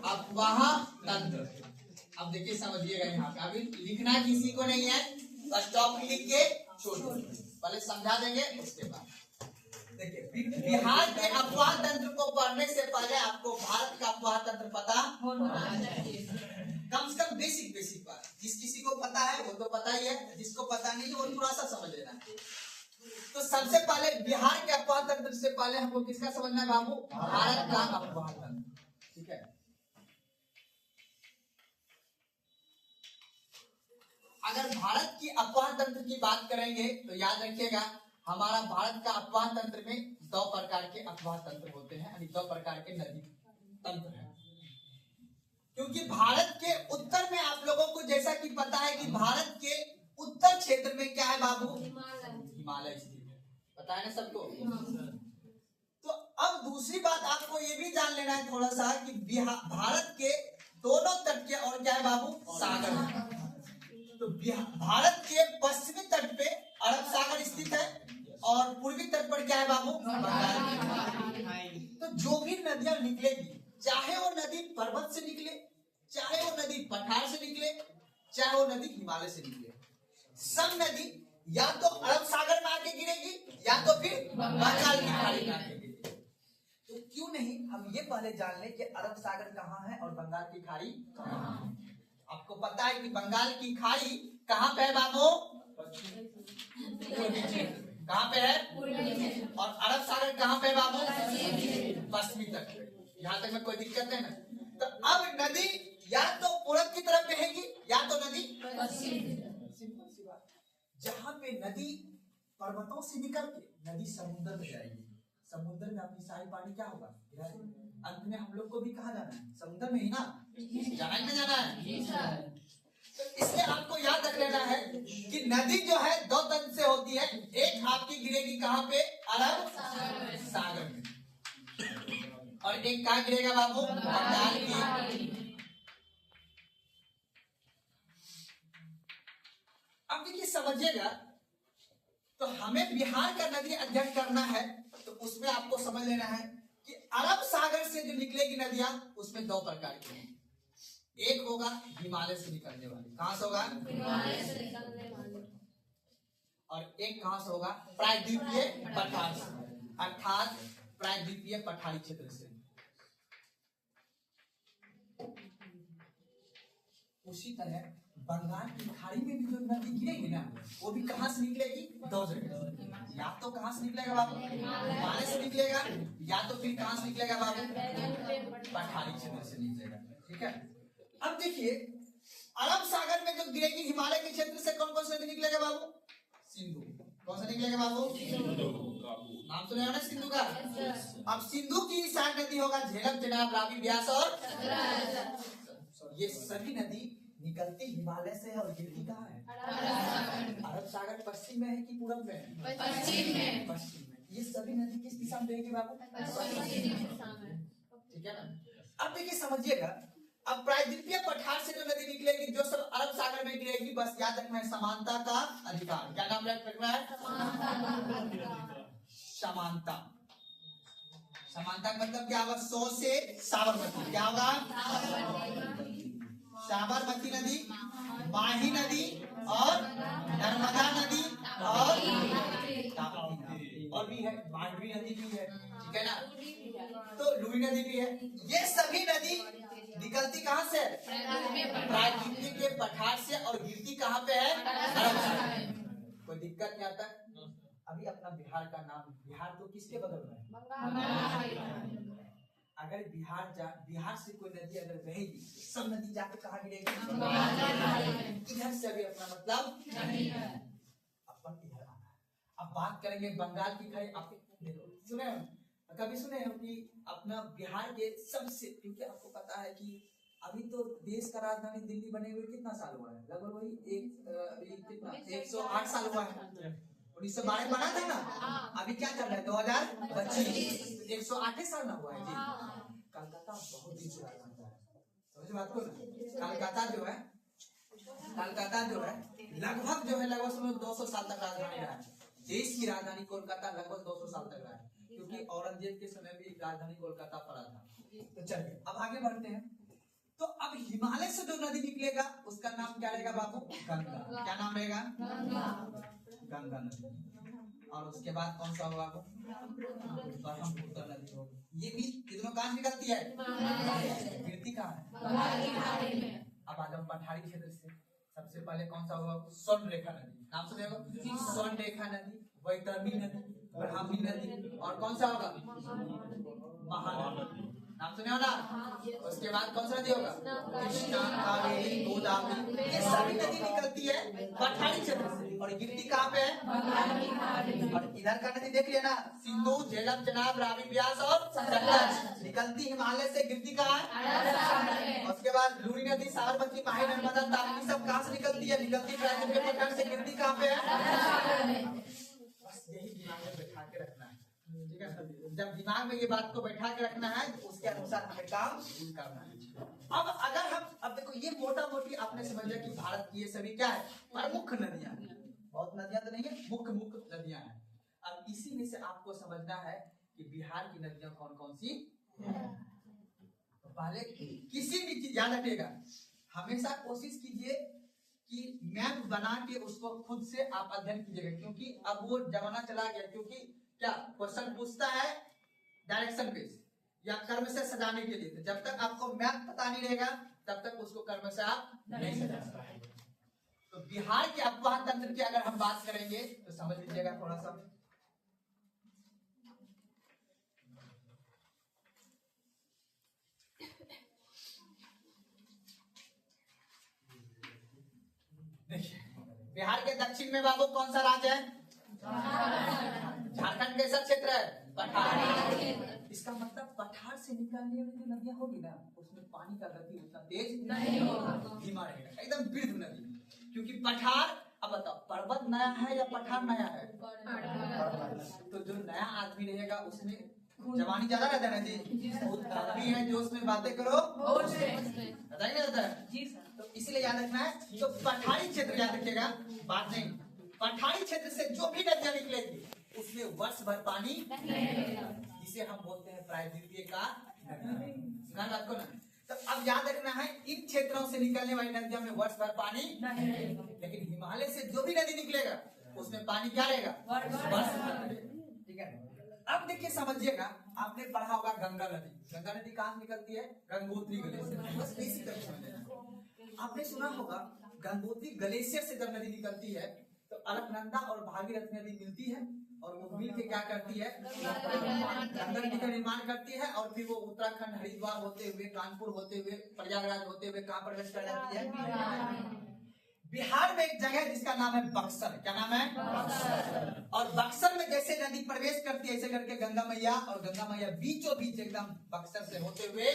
अफवाह तंत्र। अब देखिए समझिएगा, यहाँ पे अभी लिखना किसी को नहीं है, बस टॉपिक लिख के छोड़ दो, पहले समझा देंगे उसके बाद। देखिए बिहार के अफवाह तंत्र को पढ़ने से पहले आपको भारत का अफवाह तंत्र पता होना चाहिए, कम से कम बेसिक बात। जिस किसी को पता है वो तो पता ही है, जिसको पता नहीं है वो थोड़ा सा समझ लेना है। तो सबसे पहले बिहार के अफवाह तंत्र से पहले हमको किसका समझना है बाबू? भारत का अफवाह तंत्र। ठीक है, अगर भारत की अफवाह तंत्र की बात करेंगे तो याद रखिएगा, हमारा भारत का अफवाह तंत्र में 2 प्रकार के अफवाह तंत्र होते हैं, यानी 2 प्रकार के नदी तंत्र हैं। क्योंकि भारत के उत्तर में आप लोगों को जैसा कि पता है कि भारत के उत्तर क्षेत्र में क्या है बाबू? हिमालय स्थित है, पता है ना सबको। तो अब दूसरी बात आपको ये भी जान लेना है थोड़ा सा कि भारत के दोनों तट के और क्या है बाबू? सागर है। तो भारत के पश्चिमी तट पे अरब सागर स्थित है और पूर्वी तट पर क्या है बाबू? बंगाल। तो जो भी नदियां निकलेगी, चाहे वो नदी पर्वत से निकले, चाहे वो नदी पठार से निकले, चाहे वो नदी हिमालय से निकले, सब नदी या तो अरब सागर में आके गिरेगी या तो फिर बंगाल की खाड़ी में आके गिरेगी। तो क्यों नहीं हम ये पहले जान ले कि अरब सागर कहाँ है और बंगाल की खाड़ी कहाँ है। आपको पता है कि बंगाल की खाड़ी कहाँ पे है बाबू? कहाँ पे है? और अरब सागर कहाँ पे है बाबू? पश्चिमी तट पे। यहाँ तक में कोई दिक्कत है ना? तो अब नदी या तो पूरब की तरफ बहेगी या तो नदी सिंपल सी बात। जहाँ पे नदी पर्वतों से निकल के नदी समुद्र में जाएगी, समुद्र में अपनी सारी पानी क्या होगा? अंत में हम लोग को भी कहाँ जाना है? समुद्र में ही ना जाना है, जाना है। तो इसलिए आपको याद रख लेना है कि नदी जो है 2 तंत्र से होती है। एक आपकी गिरेगी कहाँ पे? अरब सागर में, और एक कहाँ गिरेगा बाबू? बंगाल की। अब देखिए समझिएगा, तो हमें बिहार का नदी अध्ययन करना है तो उसमें आपको समझ लेना है कि अरब सागर से जो निकलेगी नदियां उसमें 2 प्रकार की हैं। एक होगा हिमालय से निकलने वाली, कहां से होगा? हिमालय से निकलने वाली। और एक कहां से होगा? प्रायद्वीपीय पठार से, अर्थात प्रायद्वीपीय पठारी क्षेत्र से। उसी तरह बंगाल की खाड़ी में भी जो नदी गिरेगी ना, वो भी कहां से निकलेगी? 2 जगह। या तो कहां से निकलेगा बाबू? हिमालय से निकलेगा, या तो फिर कहां से निकलेगा बाबू? पठारी क्षेत्र से निकलेगा। ठीक है, अब देखिए अरब सागर में जो गिरेगी हिमालय के क्षेत्र से कौन कौन सा नदी निकलेगा बाबू? सिंधु। कौन सा निकलेगा बाबू? नाम सुने हो ना सिंधु का? अब सिंधु की सहायक नदी होगा झेलम, चेनाब, रावी, ब्यास और ये सभी नदी निकलती हिमालय से है और गिरती कहाँ है? अरब सागर पश्चिम में है कि पूरब में है? पश्चिम में। पश्चिम में। ये सभी नदी किस दिशा में बहेगी बाबू? ठीक है ना। अब देखिए समझिएगा, अब प्रायद्वीपीय पठार से जो नदी निकलेगी जो सब अरब सागर में गिरेगी, बस याद रखना है समानता का अधिकार। क्या नाम रखना है? समानता। समानता का मतलब क्या होगा? 100 से साबरमती। क्या होगा? साबरमती नदी, माही नदी और नर्मदा नदी और भी है, मांडवी नदी भी है। ठीक है ना, तो लुई नदी भी है। ये सभी नदी निकलती कहाँ से? प्रायद्वीपीय के पठार से और गिरती कहाँ पे है? अरब सागर। कोई दिक्कत नहीं आता। अभी अपना बिहार का नाम, बिहार तो किसके बगल में है? अगर बिहार से कोई नदी अगर बहेगी, सब नदी जाके कहाँ गिरेगी? इधर से अभी अपना मतलब नहीं है, अपन इधर आना है। अब बात करेंगे बंगाल की खाड़ी। आप सुने कभी सुने हो कि अपना बिहार के सबसे, क्योंकि आपको पता है कि अभी तो देश का राजधानी दिल्ली बने हुए कितना साल हुआ है? लगभग वही कितना 108 साल हुआ है। 1912 बना था ना, अभी क्या चल रहा है? 2025, 108 साल ना हुआ है जी। कलकत्ता बहुत दिन से राजधानी है, समझ बात को ना। कलकत्ता जो है लगभग लगभग 200 साल तक राजधानी रहा है। देश की राजधानी कोलकाता लगभग 200 साल तक रहा है, क्योंकि औरंगजेब के समय भी राजधानी कोलकाता पड़ा था। तो चलिए अब आगे बढ़ते हैं। तो अब हिमालय से जो नदी निकलेगा उसका नाम क्या रहेगा बाबू? गंगा। क्या नाम रहेगा? गंगा नदी। और उसके बाद कौन सा होगा बाबू? ब्रह्मपुत्र नदी होगी। ये भी कितनों कहाँ निकलती है? गिरती कहाँ है? अब आज हम पठारी क्षेत्र से सबसे पहले कौन सा होगा? स्वर्ण रेखा नदी। नाम सुने हो? स्वर्ण रेखा नदी, वैतरणी नदी, ब्राह्मणी नदी, और कौन सा होगा? महानदी। नाम सुने हो ना? उसके बाद कौन सा नदी होगा? कृष्णा, कावेरी, गोदावरी, ये सभी नदी निकलती है पठारी क्षेत्र से और गिरती कहाँ पे है? और इधर का नदी देख लिया ना, सिंधु, झेलम, चनाब, रावी, ब्यास और सतलज निकलती हिमालय से, गिरती कहाँ है? उसके बाद लूनी नदी, साबरमती, माही, नर्मदा, ताप्ती सब कहाँ से निकलती है? निकलती प्रायद्वीप के पठार से, गिरती कहाँ पे है? बस यही दिमाग में बैठा के रखना है, ठीक है? जब दिमाग में ये बात को बैठा के रखना है तो उसके अनुसार हमें काम करना है। अब अगर हम अब देखो ये मोटा मोटी आपने समझा कि भारत की ये सभी क्या है? प्रमुख नदियां, बहुत नदियां तो नहीं है, मुख्य नदियां हैं। अब इसी में से आपको समझना है कि बिहार की नदियां कौन कौन सी है। तो पहले किसी भी चीज याद रखिएगा, हमेशा कोशिश कीजिए कि मैप बना के उसको खुद से आप अध्ययन कीजिएगा, क्योंकि अब वो जमाना चला गया। क्योंकि क्या क्वेश्चन पूछता है डायरेक्शन बेस या कर्म से सजाने के लिए, तो जब तक आपको मैप पता नहीं रहेगा तब तक उसको कर्म से आप नहीं सजा सकते। तो बिहार के अफवाह तंत्र की अगर हम बात करेंगे तो समझ लीजिएगा थोड़ा सा। देखिए बिहार के दक्षिण में बाबू कौन सा राज्य है? झारखंड कैसा क्षेत्र है? पठार। इसका मतलब पठार से निकलने वाली जो नदियां होगी ना उसमें पानी का गति उतना तेज नहीं होगा, धीमा रहेगा, एकदम वृद्ध नदी। क्योंकि पठार, अब बताओ पर्वत नया है या पठार नया है? तो जो नया आदमी रहेगा उसमें जवानी ज्यादा रहता है ना जी, आदमी है जो उसमें बातें करो पता ही नहीं रहता है। तो इसलिए याद रखना है। तो पठारी क्षेत्र याद रखिएगा, बात नहीं, पठारी क्षेत्र से जो भी नदियां निकलेगी उसमें वर्ष भर पानी, जिसे हम बोलते हैं प्रायद्वीपीय का सुना बात को ना। तो अब याद रखना है इन क्षेत्रों से निकलने वाली नदियों में वर्ष भर पानी, लेकिन हिमालय से जो भी नदी निकलेगा उसमें पानी क्या रहेगा? वर्ष भर। ठीक है। अब देखिए समझिएगा, आपने पढ़ा होगा गंगा नदी। गंगा नदी कहाँ निकलती है? गंगोत्री ग्लेशियर। बस बेसिक तक समझना। आपने सुना होगा गंगोत्री ग्लेशियर से जब नदी निकलती है तो अलकनंदा और भागीरथी नदी मिलती है और वो मिल के क्या करती है? गंगा नदी का निर्माण करती है और फिर वो उत्तराखंड हरिद्वार होते हुए, कानपुर होते हुए, प्रयागराज होते हुए कहाँ प्रवेश कर जाती है? बिहार में एक जगह जिसका नाम है बक्सर। क्या नाम है? बक्सर। और बक्सर में जैसे नदी प्रवेश करती है ऐसे करके गंगा मैया, और गंगा मैया बीचों बीच एकदम बक्सर से होते हुए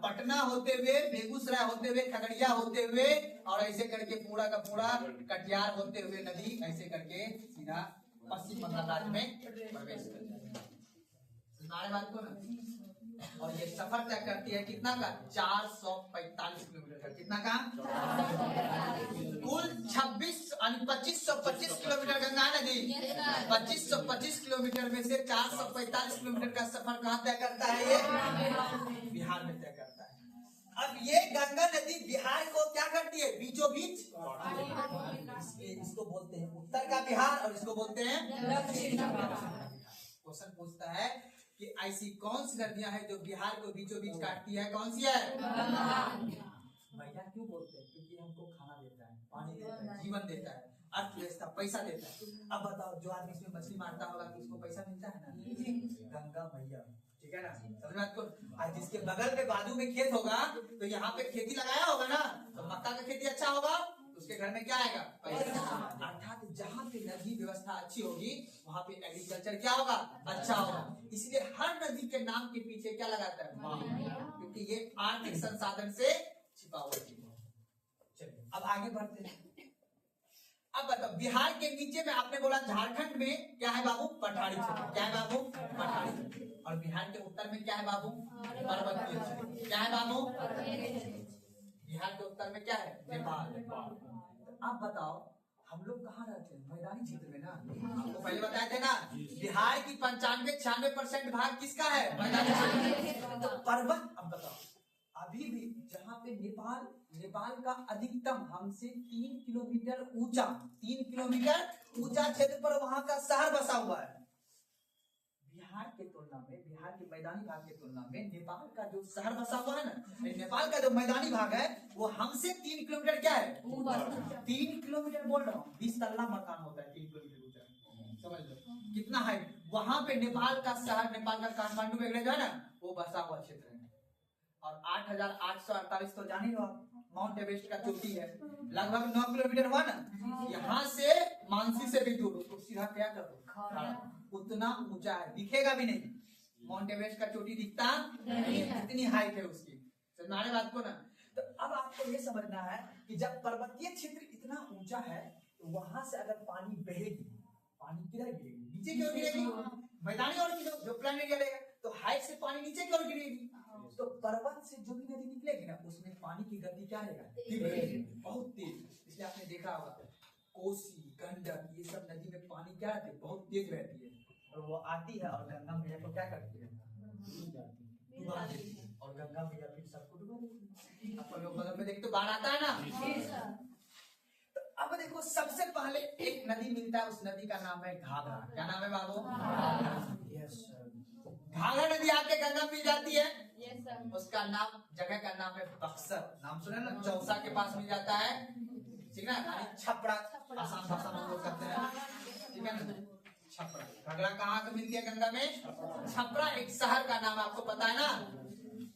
पटना होते हुए, बेगूसराय होते हुए, खगड़िया होते हुए और ऐसे करके पूरा का पूरा कटिहार होते हुए नदी ऐसे करके सीधा पश्चिम बंगाल राज्य में प्रवेश करती है। हमारे बात को ना, और ये सफर तय करती है कितना का? 445 किलोमीटर का। कितना का? कुल 2525 किलोमीटर गंगा नदी, 2525 किलोमीटर में से 445 किलोमीटर का सफर कहाँ तय करता है? ये बिहार में तय करता है। अब ये गंगा नदी बिहार को क्या करती है? बीचों बीच। इसको बोलते हैं उत्तर का बिहार और इसको बोलते हैं दक्षिण का बिहार। क्वेश्चन पूछता है कि ऐसी कौन सी नदियां हैं जो बिहार को बीचों बीच काटती है? कौन सी है? भैया क्यों बोलते हैं? क्योंकि हमको खाना देता है, पानी देता है, जीवन देता है, अर्थव्यवस्था, पैसा देता है। अब बताओ जो आदमी इसमें मछली मारता होगा कि उसको पैसा मिलता है ना? गंगा मैया, ठीक है ना? समझ में आपको? आज जिसके बगल में बाजू में खेत होगा तो यहाँ पे खेती लगाया होगा ना, तो मक्का का खेती अच्छा होगा, उसके घर में क्या आएगा? पैसा। अर्थात जहाँ पे नदी व्यवस्था अच्छी होगी वहाँ पे एग्रीकल्चर क्या होगा? अच्छा होगा। इसलिए हर नदी के नाम के पीछे क्या लगाता है? क्योंकि ये आर्थिक संसाधन से छिपा हुआ है। चलिए अब आगे बढ़ते हैं। अब बताओ बिहार के नीचे में आपने बोला झारखंड में क्या है बाबू? पठारी क्षेत्र। क्या है बाबू? पठारी क्षेत्र। और बिहार के उत्तर में क्या है बाबू? पर्वतीय क्षेत्र। क्या है बाबू? बिहार के उत्तर में क्या है? नेपाल। आप बताओ हम लोग कहाँ रहते हैं? मैदानी क्षेत्र में ना। आपको पहले बताए थे ना बिहार की 95-96% भाग किसका है? मैदानी क्षेत्र। तो पर्वत, अब बताओ अभी भी जहाँ पे पे नेपाल का अधिकतम हमसे 3 किलोमीटर ऊंचा 3 किलोमीटर ऊंचा क्षेत्र पर वहां का शहर बसा हुआ है। बिहार के तुलना में, बिहार के मैदानी भाग के तुलना में नेपाल का जो शहर बसा हुआ है ना, नेपाल का जो मैदानी भाग है वो हमसे 3 किलोमीटर क्या है, 3 किलोमीटर बोल रहा हूँ। 20 तल्ला मकान होता है 3 किलोमीटर ऊंचा, समझ लो कितना हाइट। वहां पे नेपाल का शहर, नेपाल का काठमांडू वगैरह जो है ना, वो बसा हुआ क्षेत्र है। और 8,848 तो जान ही लो आप, माउंट एवरेस्ट का चोटी है, लगभग 9 किलोमीटर हुआ ना। यहाँ से मानसी से भी दूर, उसको सीधा क्या कर दो, उतना ऊंचा है, दिखेगा भी नहीं। माउंट एवरेस्ट का चोटी दिखता नहीं, इतनी हाइट है उसकी। समझ बात को ना। तो अब आपको ये समझना है कि जब पर्वतीय क्षेत्र इतना ऊंचा है तो वहां से अगर पानी बहेगी, पानी किधर गिरेगी, नीचे की ओर गिरेगी, मैदानी और जो प्लान एरिया रहेगा तो हाइट से पानी नीचे की ओर गिरेगी। तो पर्वत से जो भी नदी निकलेगी ना, उसमें पानी की गति क्या रहेगा, बहुत तेज। इसलिए आपने देखा होगा कोसी, गंडक, ये सब नदी में पानी क्या रहती है, बहुत तेज रहती है। और वो आती है और गंगा मैया को क्या करती है, डुबा देती है। और गंगा मैया फिर सबको डुबा देती है। आप लोग बगल में देखते तो बाढ़ आता है ना। तो अब देखो, सबसे पहले एक नदी मिलता है, उस नदी का नाम है घाघरा। क्या नाम है बाबू? Yes sir. घाघरा नदी आके गंगा मिल जाती है। yes, उसका नाम, जगह का नाम है बक्सर। नाम सुना ना, चौसा के पास मिल जाता है, ठीक है ना, छपरा आसाम भाषा में बोल सकते हैं, ठीक है ना, छपरा। घाघरा कहाँ से मिलती है गंगा में? छपरा एक शहर का नाम, आपको पता है ना,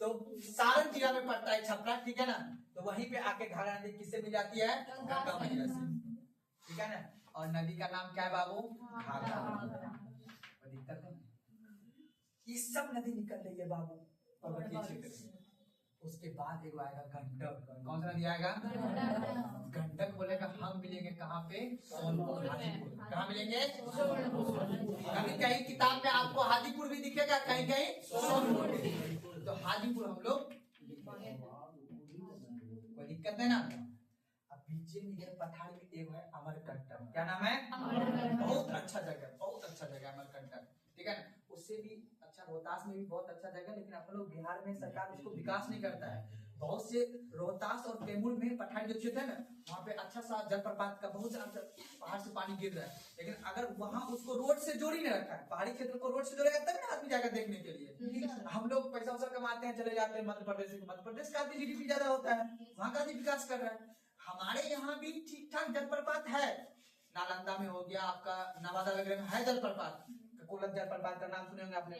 तो सारण जिला में पड़ता है छपरा, ठीक है ना। तो वहीं पे आके घाघरा नदी किससे मिल जाती है, गंगा मैया से, ठीक है ना। और नदी का नाम क्या है बाबू? घाघरा। दिक्कत है, ये सब नदी निकल रही है बाबू पर्वतीय क्षेत्र से। उसके बाद एक आएगा गंडक। कौन सा नदी आएगा? गंडक बोलेगा हम मिलेंगे कहाँ पे? सोनपुर, हाजीपुर। कहाँ मिलेंगे? कहीं कहीं किताब में आपको हाजीपुर भी दिखेगा, कहीं कहीं सोनपुर। तो हाजीपुर हम लोग, कोई दिक्कत है ना। अब बीचे में पठार में एक है अमरकंटक। क्या नाम है? बहुत अच्छा जगह, बहुत अच्छा जगह अमरकंटक, ठीक है ना। उससे भी अच्छा रोहतास में भी बहुत अच्छा जगह, लेकिन अपन लोग बिहार में सरकार उसको विकास नहीं करता है। बहुत से रोहतास और कैमूर में पठारी जो क्षेत्र है ना, वहाँ पे अच्छा सा जलप्रपात का बहुत ज्यादा पहाड़ से पानी गिर रहा है, लेकिन अगर वहाँ उसको रोड से जोड़ ही नहीं रखा है, पहाड़ी क्षेत्र को रोड से जोड़ेगा तब ना आदमी जाकर देखने के लिए। हम लोग पैसा वैसा कमाते हैं, चले जाते हैं मध्य प्रदेश। मध्य प्रदेश का भी GDP ज्यादा होता है, वहाँ का भी विकास कर रहा है। हमारे यहाँ भी ठीक ठाक जलप्रपात है, नालंदा में हो गया, आपका नवादा वगैरह में है जलप्रपात। कोलक जलप्रपात का नाम सुने होंगे आपने?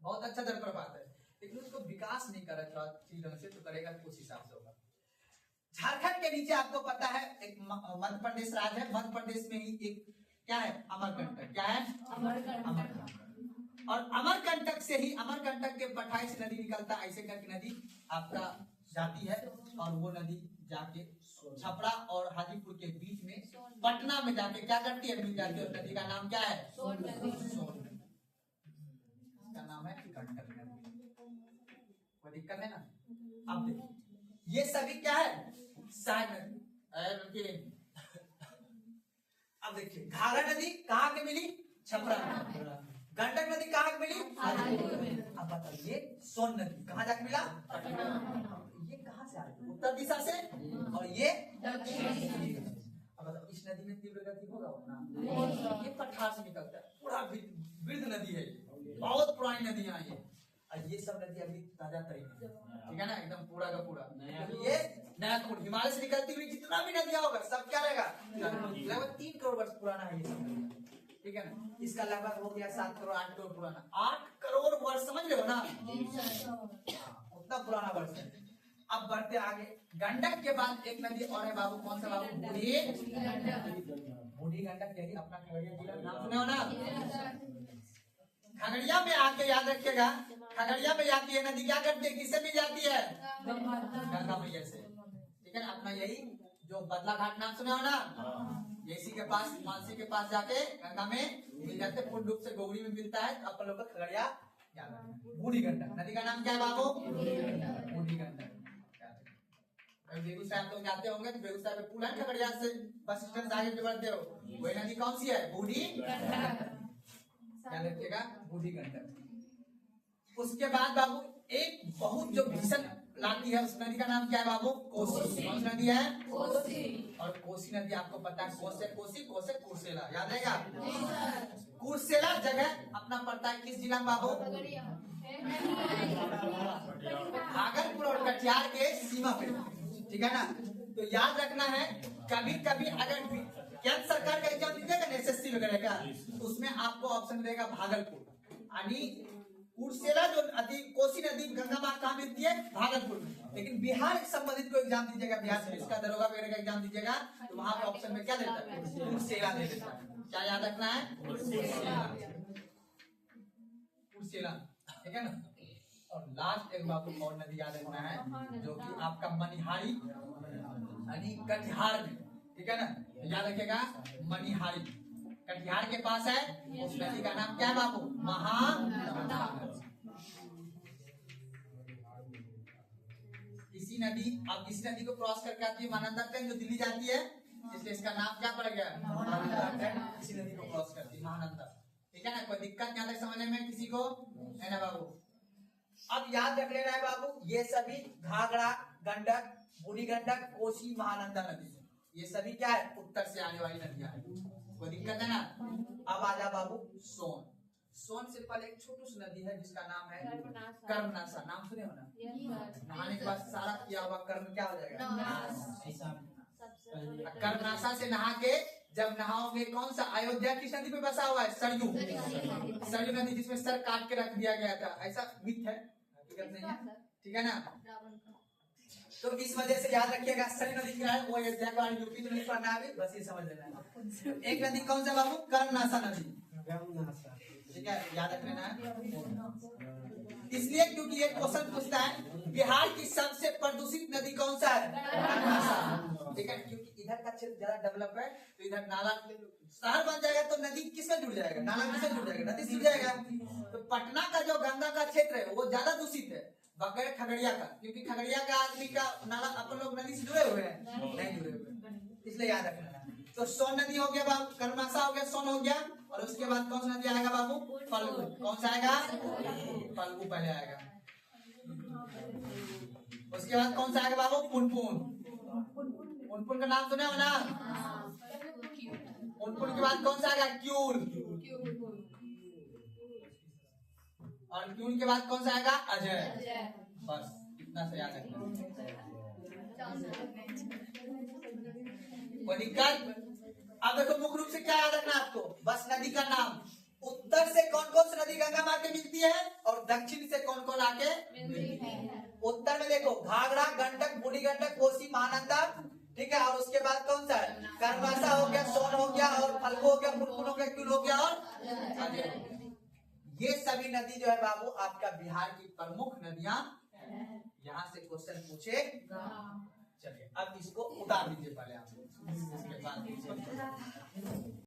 बहुत अच्छा जलप्रपात है, लेकिन उसको विकास नहीं कर रहा ठीक ढंग से, तो करेगा उस हिसाब से होगा। झारखंड के नीचे आपको पता है एक मध्य प्रदेश राज्य है, मध्य प्रदेश में ही एक क्या है, अमरकंटक। क्या है? अमरकंटक। और अमरकंटक से ही, अमरकंटक के पठाई से नदी निकलता है, ऐसे करके नदी आपका जाती है, और वो नदी जाके छपरा और हाजीपुर के बीच में पटना में जाके क्या करती है, मिल जाती है। और नदी का नाम क्या है? सोन नदी। इसका नाम है गंडक नदी। कोई दिक्कत है ना। अब देखिए ये सभी क्या है, सहायक नदी। अब देखिए घाघरा नदी कहाँ के मिली? छपरा में। गंडक नदी कहाँ के मिली? अब बताइए सोन नदी कहाँ जाके मिला? ये कहाँ से आई? उत्तर दिशा से, और ये दक्षिण। अब बताओ इस नदी में तीव्र गति होगा ना? ये पठार से निकलता है, पूरा वृद्ध नदी है, बहुत पुरानी नदी है ये। और ये सब नदी अभी ताजा तरीन है, ठीक है ना, एकदम पूरा का पूरा। ये नया खून हिमालय से निकलती हुई जितना भी नदियां होगा सब क्या रहेगा, लगभग 3 करोड़ वर्ष पुराना है ये सब, ठीक है ना। इसका लगभग हो गया 7 करोड़ 8 करोड़ पुराना, 8 करोड़ वर्ष समझ रहे हो ना, उतना पुराना वर्ष है। अब बढ़ते आगे, गंडक के बाद एक नदी और है बाबू, कौन सा बाबू? बूढ़ी गंडक, यही अपना खगड़िया जिला, नाम सुने हो ना। खगड़िया में आके याद रखिएगा, खगड़िया में जाती है नदी, क्या करती है, किससे मिल जाती है? गंगा मैया से, ठीक है ना। अपना यही जो बदला घाट नाम सुने हो ना, इसी के पास, मानसी के पास जाके गंगा में मिल जाते, पूर्ण रूप से गोगरी में मिलता है। अपन लोग का खगड़िया बूढ़ी गंडक नदी का नाम क्या है बाबू? बूढ़ी गंडक। बेगूसराय आप लोग जाते होंगे तो बेगूसराय में पुल है खगड़िया से बस स्टैंड आगे जो बढ़ते हो, वही नदी कौन सी है? बूढ़ी गंडक। क्या लिखिएगा? बूढ़ी गंडक। उसके बाद बाबू एक बहुत जो भीषण लाती है, उस नदी का नाम क्या है बाबू? कोसी। कौन सी नदी है? कोसी। और कोसी नदी आपको पता है, कोस से कोसी, कोस से कुर्सेला, याद रहेगा? कुर्सेला जगह अपना पड़ता है किस जिला में बाबू? भागलपुर और कटिहार के सीमा पे, ठीक है ना? तो याद रखना है, कभी कभी अगर केंद्र सरकार का एग्जाम दीजिएगा ना एसएससी वगैरह का, तो उसमें आपको ऑप्शन देगा भागलपुर, यानी कुर्सेला जो नदी, कोसी नदी गंगा माँ कहाँ मिलती है? भागलपुर में। लेकिन बिहार से संबंधित को एग्जाम दीजिएगा, बिहार पुलिस का दरोगा वगैरह का एग्जाम दीजिएगा, तो वहां पे ऑप्शन में क्या देता है? कुर्सेला दे देता है। क्या याद रखना है? कुर्सेला, ठीक है ना? और लास्ट एक बाबू और नदी याद रखना है, जो कि आपका मनिहारी, यानी कटिहार में, ठीक है ना? याद रखिएगा, मनिहारी कटिहार के पास है। उस नदी का नाम क्या है बाबू? महानंदा। इसी नदी, अब इसी नदी को क्रॉस करके आती है महानंदा ट्रेन, जो दिल्ली जाती है, इसलिए इसका नाम क्या पड़ गया? महानंदा ट्रेन। इसी नदी को क्रॉस करती है महानंदा, ठीक है ना? कोई दिक्कत यहाँ तक समझने में किसी को है ना बाबू? अब याद रख लेना है बाबू, ये सभी घाघरा, गंडक, बूढ़ी गंडक, कोसी, महानंदा नदी, ये सभी क्या है? उत्तर से आने वाली नदियां हैं। कोई दिक्कत है ना? अब आजा बाबू सोन। सोन से पहले एक छोटी सी नदी है जिसका नाम है कर्मनासा। नाम सुने हो ना? नहाने के बाद सारा किया हुआ कर्म क्या हो जाएगा? कर्मनासा से नहा के जब नहाओगे, कौन सा? अयोध्या किस नदी पे बसा हुआ है? सरयू। सरयू नदी, जिसमें सर काट के रख दिया गया था, ऐसा मिथ है, हकीकत नहीं है, ठीक है ना? तो इस वजह से याद रखिएगा, सरयू नदी क्या है? वो अयोध्या का यूपी तो नहीं पढ़ना है, बस ये समझ लेना है। एक नदी कौन सा बाबू? कर्मनासा नदी, ठीक है, याद रख लेना है। इसलिए क्योंकि ये क्वेश्चन पूछता है बिहार की सबसे प्रदूषित नदी कौन सा है? कर्मनासा, ठीक है? क्योंकि इधर का क्षेत्र ज्यादा डेवलप है, तो इधर नाला शहर बन जाएगा, तो नदी किसमें जुड़ जाएगा? नाला किसमें जुड़ जाएगा? नदी से जुड़ जाएगा। तो पटना का जो गंगा का क्षेत्र है वो ज्यादा दूषित है बगैर खगड़िया का, क्योंकि खगड़िया का आदमी का नाला अपन लोग नदी से जुड़े हुए हैं, नहीं जुड़े हुए, इसलिए याद रखना है। तो सोन नदी हो गया बाबू, कर्मनासा हो गया, सोन हो गया, और उसके बाद कौन सा नदी आएगा बाबू? फल्गु। कौन सा आएगा? फल्गु पहले आएगा। उसके बाद कौन सा आएगा बाबू? पुनपुन। पुनपुन का नाम सुने हो ना? पुनपुन के बाद कौन सा आएगा? क्यूल। और क्यूल के बाद कौन सा आएगा? अजय। बस इतना से याद रखना। कोई दिक्कत? अब देखो, मुख्य रूप से क्या याद रखना आपको? बस नदी का नाम। उत्तर से कौन कौन सी नदी गंगा माँ के मिलती है, और दक्षिण से कौन कौन आके मिलती है? उत्तर में देखो घाघरा, गंडक, बूढ़ी गंडक, कोसी, महानंदा, ठीक है? और उसके बाद कौन सा है? कर्मनासा हो गया, सोन हो गया, और फल्गु हो गया, पुनपुन हो गया, क्यूल हो गया, और अजय। ये सभी नदी जो है बाबू आपका बिहार की प्रमुख नदियां, यहाँ से क्वेश्चन पूछे। चलिए अब इसको उतार दीजिए पहले आप, इसके बाद